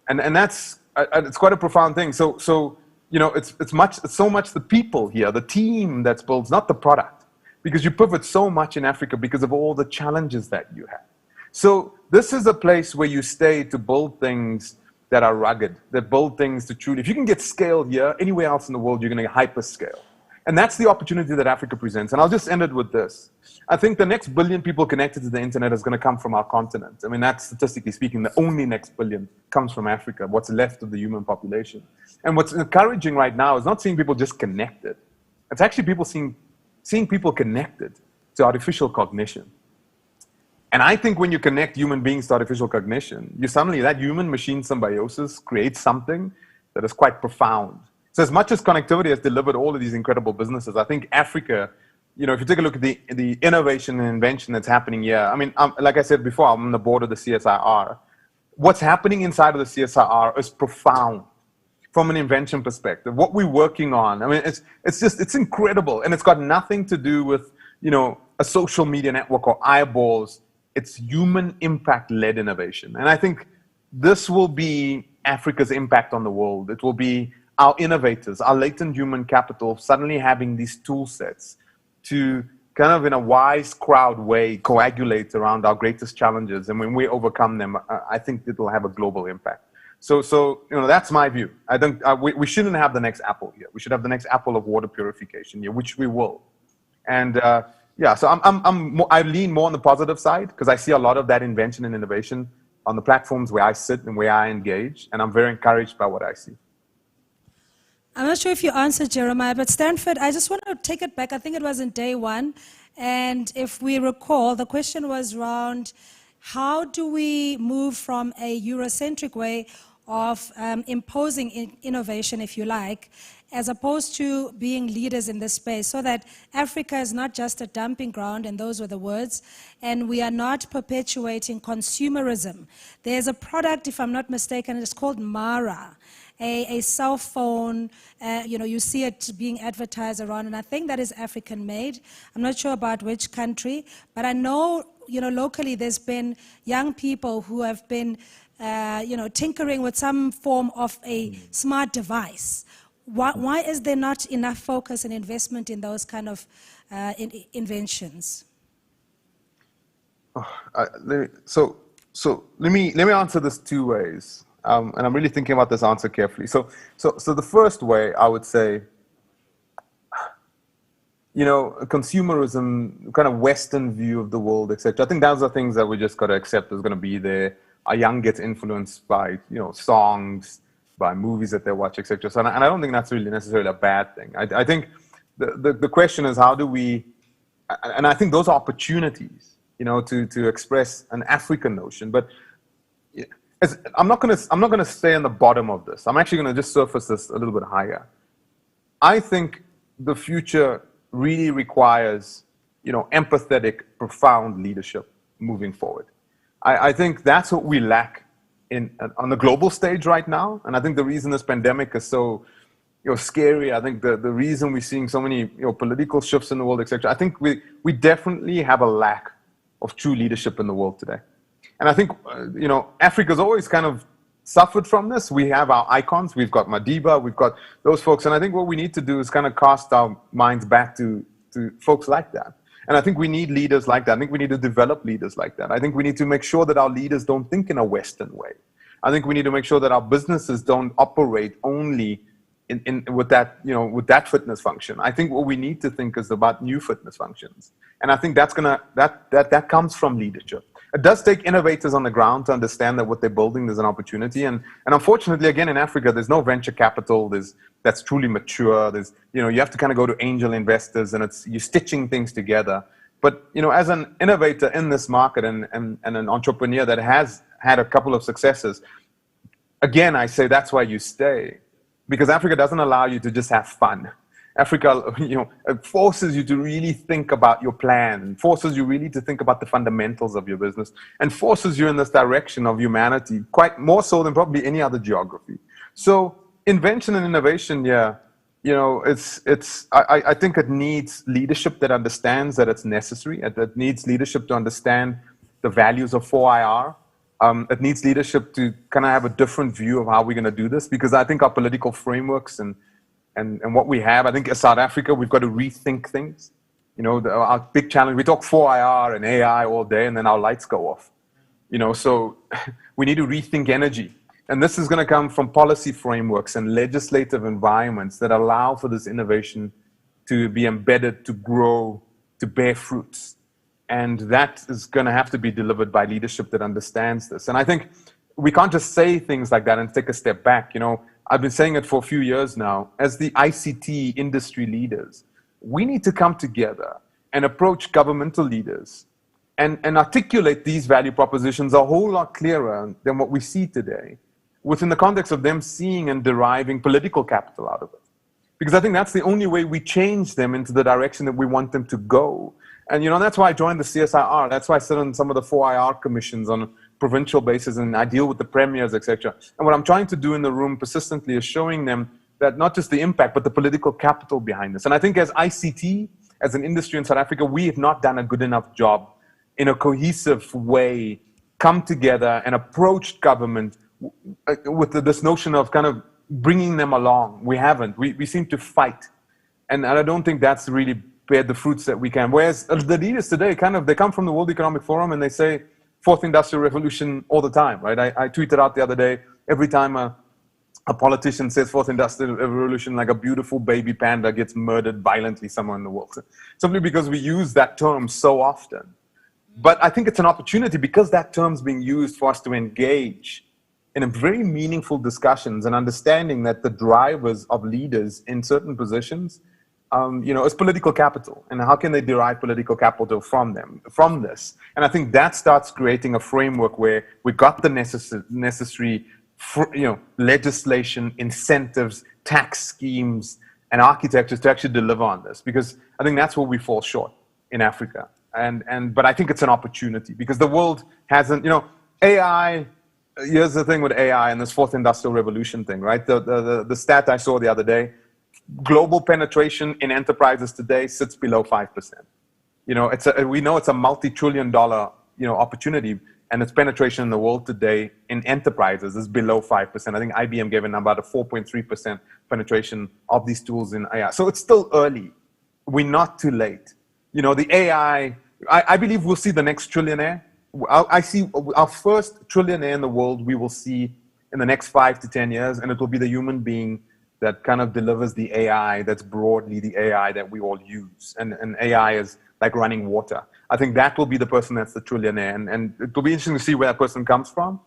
And that's it's quite a profound thing. So it's so much the people here, the team that's built, not the product, because you pivot so much in Africa because of all the challenges that you have. So this is a place where you stay to build things that are rugged, that build things to truly. If you can get scale here, anywhere else in the world, you're going to get hyper scale. And that's the opportunity that Africa presents. And I'll just end it with this. I think the next billion people connected to the internet is going to come from our continent. I mean, that's statistically speaking, the only next billion comes from Africa, what's left of the human population. And what's encouraging right now is not seeing people just connected. It's actually people seeing people connected to artificial cognition. And I think when you connect human beings to artificial cognition, you suddenly, that human-machine symbiosis creates something that is quite profound. So as much as connectivity has delivered all of these incredible businesses, I think Africa, if you take a look at the innovation and invention that's happening here, I mean, like I said before, I'm on the board of the CSIR. What's happening inside of the CSIR is profound from an invention perspective. What we're working on, I mean, it's incredible. And it's got nothing to do with, a social media network or eyeballs. It's human impact-led innovation. And I think this will be Africa's impact on the world. It will be our innovators, our latent human capital, suddenly having these tool sets to kind of in a wise crowd way coagulate around our greatest challenges. And when we overcome them, I think it will have a global impact. So that's my view. I think we shouldn't have the next Apple here. We should have the next Apple of water purification here, which we will. And so I lean more on the positive side because I see a lot of that invention and innovation on the platforms where I sit and where I engage. And I'm very encouraged by what I see. I'm not sure if you answered, Jeremiah, but Stanford, I just want to take it back. I think it was in day one. And if we recall, the question was around how do we move from a Eurocentric way of imposing innovation, if you like, as opposed to being leaders in this space, so that Africa is not just a dumping ground, and those were the words, and we are not perpetuating consumerism. There's a product, if I'm not mistaken, it's called Mara. A cell phone, you see it being advertised around, and I think that is African-made. I'm not sure about which country, but I know, locally there's been young people who have been, tinkering with some form of a smart device. Why is there not enough focus and investment in those kind of inventions? So let me answer this two ways. And I'm really thinking about this answer carefully. So the first way, I would say, consumerism, kind of Western view of the world, etc. I think those are things that we just got to accept is going to be there. Our young gets influenced by, songs, by movies that they watch, etc. So, and I don't think that's really necessarily a bad thing. I think the question is how do we, and I think those are opportunities, to express an African notion, but I'm not gonna stay on the bottom of this. I'm actually gonna just surface this a little bit higher. I think the future really requires, empathetic, profound leadership moving forward. I think that's what we lack on the global stage right now. And I think the reason this pandemic is so, scary. I think the reason we're seeing so many, political shifts in the world, etc. I think we definitely have a lack of true leadership in the world today. And I think, Africa's always kind of suffered from this. We have our icons. We've got Madiba. We've got those folks. And I think what we need to do is kind of cast our minds back to folks like that. And I think we need leaders like that. I think we need to develop leaders like that. I think we need to make sure that our leaders don't think in a Western way. I think we need to make sure that our businesses don't operate only with that fitness function. I think what we need to think is about new fitness functions. And I think that comes from leadership. it does take innovators on the ground to understand that what they're building is an opportunity. And unfortunately, again, in Africa, there's no venture capital that's truly mature. You have to kind of go to angel investors, and you're stitching things together. But, as an innovator in this market and an entrepreneur that has had a couple of successes, again, I say that's why you stay. Because Africa doesn't allow you to just have fun. Africa, it forces you to really think about your plan, forces you really to think about the fundamentals of your business, and forces you in this direction of humanity, quite more so than probably any other geography. So invention and innovation, I think it needs leadership that understands that it's necessary. It needs leadership to understand the values of 4IR. It needs leadership to kind of have a different view of how we're going to do this, because I think our political frameworks and what we have, I think as South Africa, we've got to rethink things. Our big challenge, we talk 4IR and AI all day, and then our lights go off. So we need to rethink energy. And this is going to come from policy frameworks and legislative environments that allow for this innovation to be embedded, to grow, to bear fruits. And that is going to have to be delivered by leadership that understands this. And I think we can't just say things like that and take a step back. I've been saying it for a few years now. As the ICT industry leaders, we need to come together and approach governmental leaders and articulate these value propositions a whole lot clearer than what we see today, within the context of them seeing and deriving political capital out of it. Because I think that's the only way we change them into the direction that we want them to go. And, that's why I joined the CSIR. That's why I sit on some of the 4IR commissions on a provincial basis, and I deal with the premiers, etc. And what I'm trying to do in the room persistently is showing them that not just the impact, but the political capital behind this. And I think as ICT, as an industry in South Africa, we have not done a good enough job in a cohesive way, come together and approached government with this notion of kind of bringing them along. We haven't. We seem to fight. And I don't think that's really bear the fruits that we can. Whereas the leaders today, they come from the World Economic Forum and they say Fourth Industrial Revolution all the time, right? I tweeted out the other day, every time a politician says Fourth Industrial Revolution, like a beautiful baby panda gets murdered violently somewhere in the world. Simply because we use that term so often. But I think it's an opportunity, because that term's being used, for us to engage in a very meaningful discussions and understanding that the drivers of leaders in certain positions is political capital, and how can they derive political capital from this? And I think that starts creating a framework where we got the necessary, legislation, incentives, tax schemes, and architectures to actually deliver on this. Because I think that's where we fall short in Africa. But I think it's an opportunity, because the world hasn't, AI. Here's the thing with AI and this Fourth Industrial Revolution thing, right? The stat I saw the other day. Global penetration in enterprises today sits below 5%. We know it's a multi-trillion-dollar, opportunity, and its penetration in the world today in enterprises is below 5%. I think IBM gave a number at a 4.3% penetration of these tools in AI. So it's still early. We're not too late. The AI. I believe we'll see the next trillionaire. I see our first trillionaire in the world. We will see in the next 5 to 10 years, and it will be the human being that kind of delivers the AI that's broadly the AI that we all use. And AI is like running water. I think that will be the person that's the trillionaire. And it will be interesting to see where that person comes from.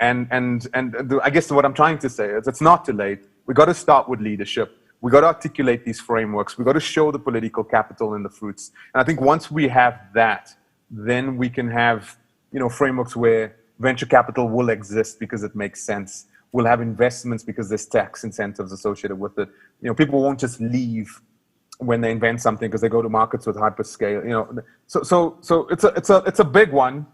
I guess what I'm trying to say is it's not too late. We got to start with leadership. We got to articulate these frameworks. We got to show the political capital and the fruits. And I think once we have that, then we can have, frameworks where venture capital will exist because it makes sense. We'll have investments because there's tax incentives associated with it. People won't just leave when they invent something because they go to markets with hyperscale. So it's a big one,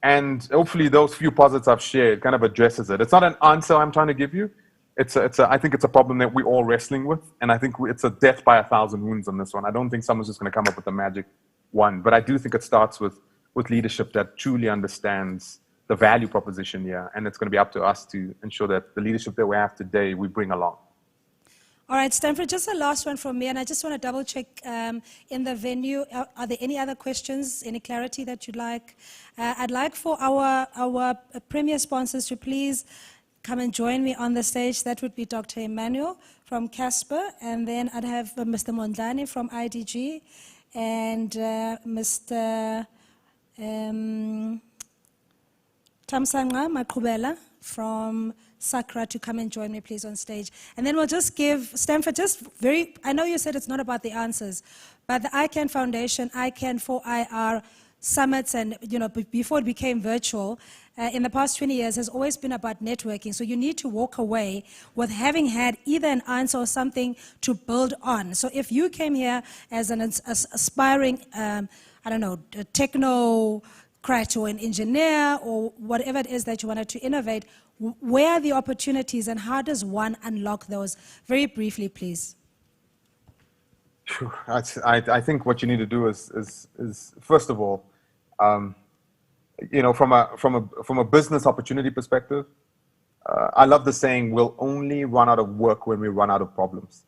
and hopefully those few positives I've shared kind of addresses it. It's not an answer I'm trying to give you. I think it's a problem that we're all wrestling with, and I think it's a death by 1,000 wounds on this one. I don't think someone's just going to come up with a magic one, but I do think it starts with leadership that truly understands the value proposition here, and it's going to be up to us to ensure that the leadership that we have today, we bring along. All right, Stafford, just a last one from me, and I just want to double check in the venue, are there any other questions, any clarity that you'd like? I'd like for our premier sponsors to please come and join me on the stage. That would be Dr. Emmanuel from Casper, and then I'd have Mr. Mondlane from IDG, and Mr. Tamsanga Makubela from Sakra to come and join me, please, on stage. And then we'll just give Stanford I know you said it's not about the answers, but the ICANN Foundation, ICANN 4IR summits, and before it became virtual, in the past 20 years has always been about networking. So you need to walk away with having had either an answer or something to build on. So if you came here as an aspiring, a technocrat or an engineer or whatever it is that you wanted to innovate, where are the opportunities and how does one unlock those? Very briefly, please. Sure. I think what you need to do is first of all, from a business opportunity perspective, I love the saying, we'll only run out of work when we run out of problems.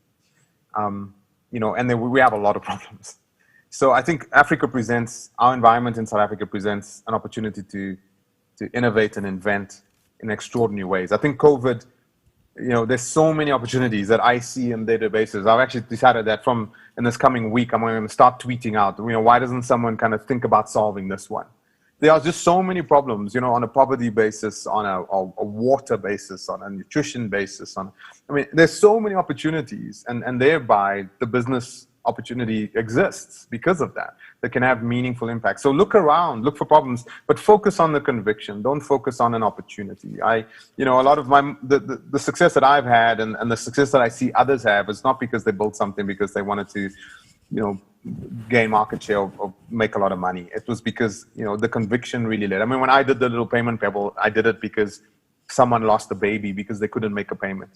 And then we have a lot of problems. So I think our environment in South Africa presents an opportunity to innovate and invent in extraordinary ways. I think COVID, there's so many opportunities that I see in databases. I've actually decided that in this coming week, I'm going to start tweeting out, why doesn't someone kind of think about solving this one? There are just so many problems, on a poverty basis, on a water basis, on a nutrition basis. There's so many opportunities, and thereby the business opportunity exists because of that can have meaningful impact. So look around, look for problems, but focus on the conviction. Don't focus on an opportunity. A lot of the success that I've had and the success that I see others have is not because they built something because they wanted to, gain market share or make a lot of money. It was because, the conviction really led. When I did the little payment pebble, I did it because someone lost a baby because they couldn't make a payment.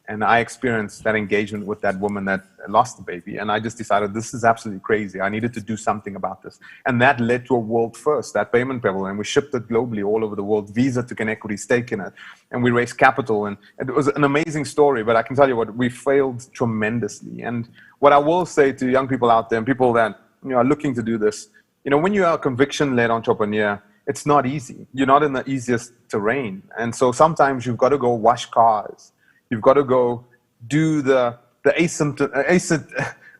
And I experienced that engagement with that woman that lost the baby. And I just decided this is absolutely crazy. I needed to do something about this. And that led to a world first, that payment pebble. And we shipped it globally all over the world. Visa took an equity stake in it. And we raised capital. And it was an amazing story. But I can tell you what, we failed tremendously. And what I will say to young people out there and people that are looking to do this, when you are a conviction-led entrepreneur, it's not easy. You're not in the easiest terrain. And so sometimes you've got to go wash cars. You've got to go do the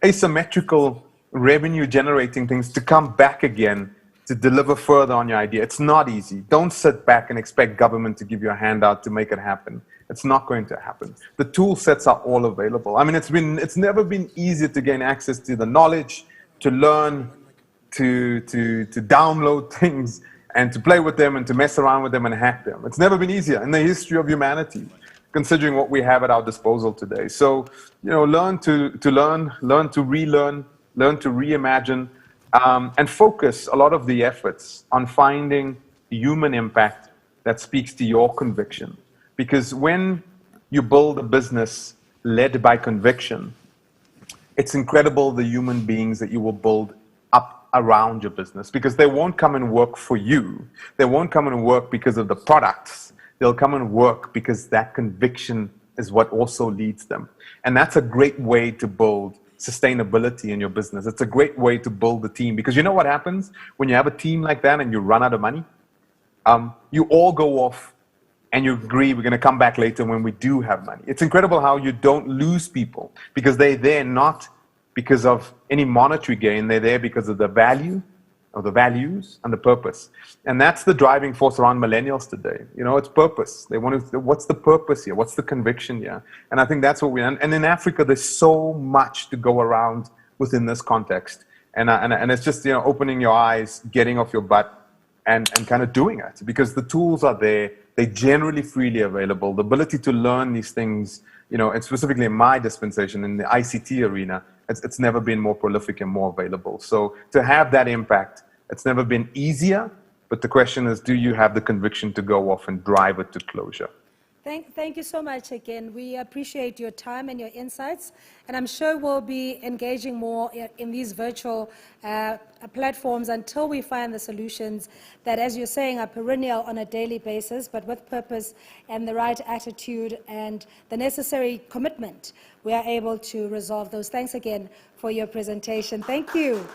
asymmetrical revenue generating things to come back again to deliver further on your idea. It's not easy. Don't sit back and expect government to give you a handout to make it happen. It's not going to happen. The tool sets are all available. It's never been easier to gain access to the knowledge, to learn, to download things and to play with them and to mess around with them and hack them. It's never been easier in the history of humanity, considering what we have at our disposal today. So, learn to learn, learn to relearn, learn to reimagine, and focus a lot of the efforts on finding human impact that speaks to your conviction. Because when you build a business led by conviction, it's incredible the human beings that you will build up around your business, because they won't come and work for you. They won't come and work because of the products. They'll come and work because that conviction is what also leads them. And that's a great way to build sustainability in your business. It's a great way to build the team, because you know what happens when you have a team like that and you run out of money? You all go off and you agree we're going to come back later when we do have money. It's incredible how you don't lose people, because they're there not because of any monetary gain. They're there because of the value, or the values and the purpose. And that's the driving force around millennials today. It's purpose. They want to, what's the purpose here? What's the conviction here? And I think that's what and in Africa, there's so much to go around within this context. And it's just, opening your eyes, getting off your butt and kind of doing it, because the tools are there. They're generally freely available. The ability to learn these things, and specifically in my dispensation in the ICT arena, it's never been more prolific and more available. So to have that impact, it's never been easier, but the question is, do you have the conviction to go off and drive it to closure? Thank you so much again. We appreciate your time and your insights, and I'm sure we'll be engaging more in these virtual platforms until we find the solutions that, as you're saying, are perennial on a daily basis, but with purpose and the right attitude and the necessary commitment, we are able to resolve those. Thanks again for your presentation. Thank you.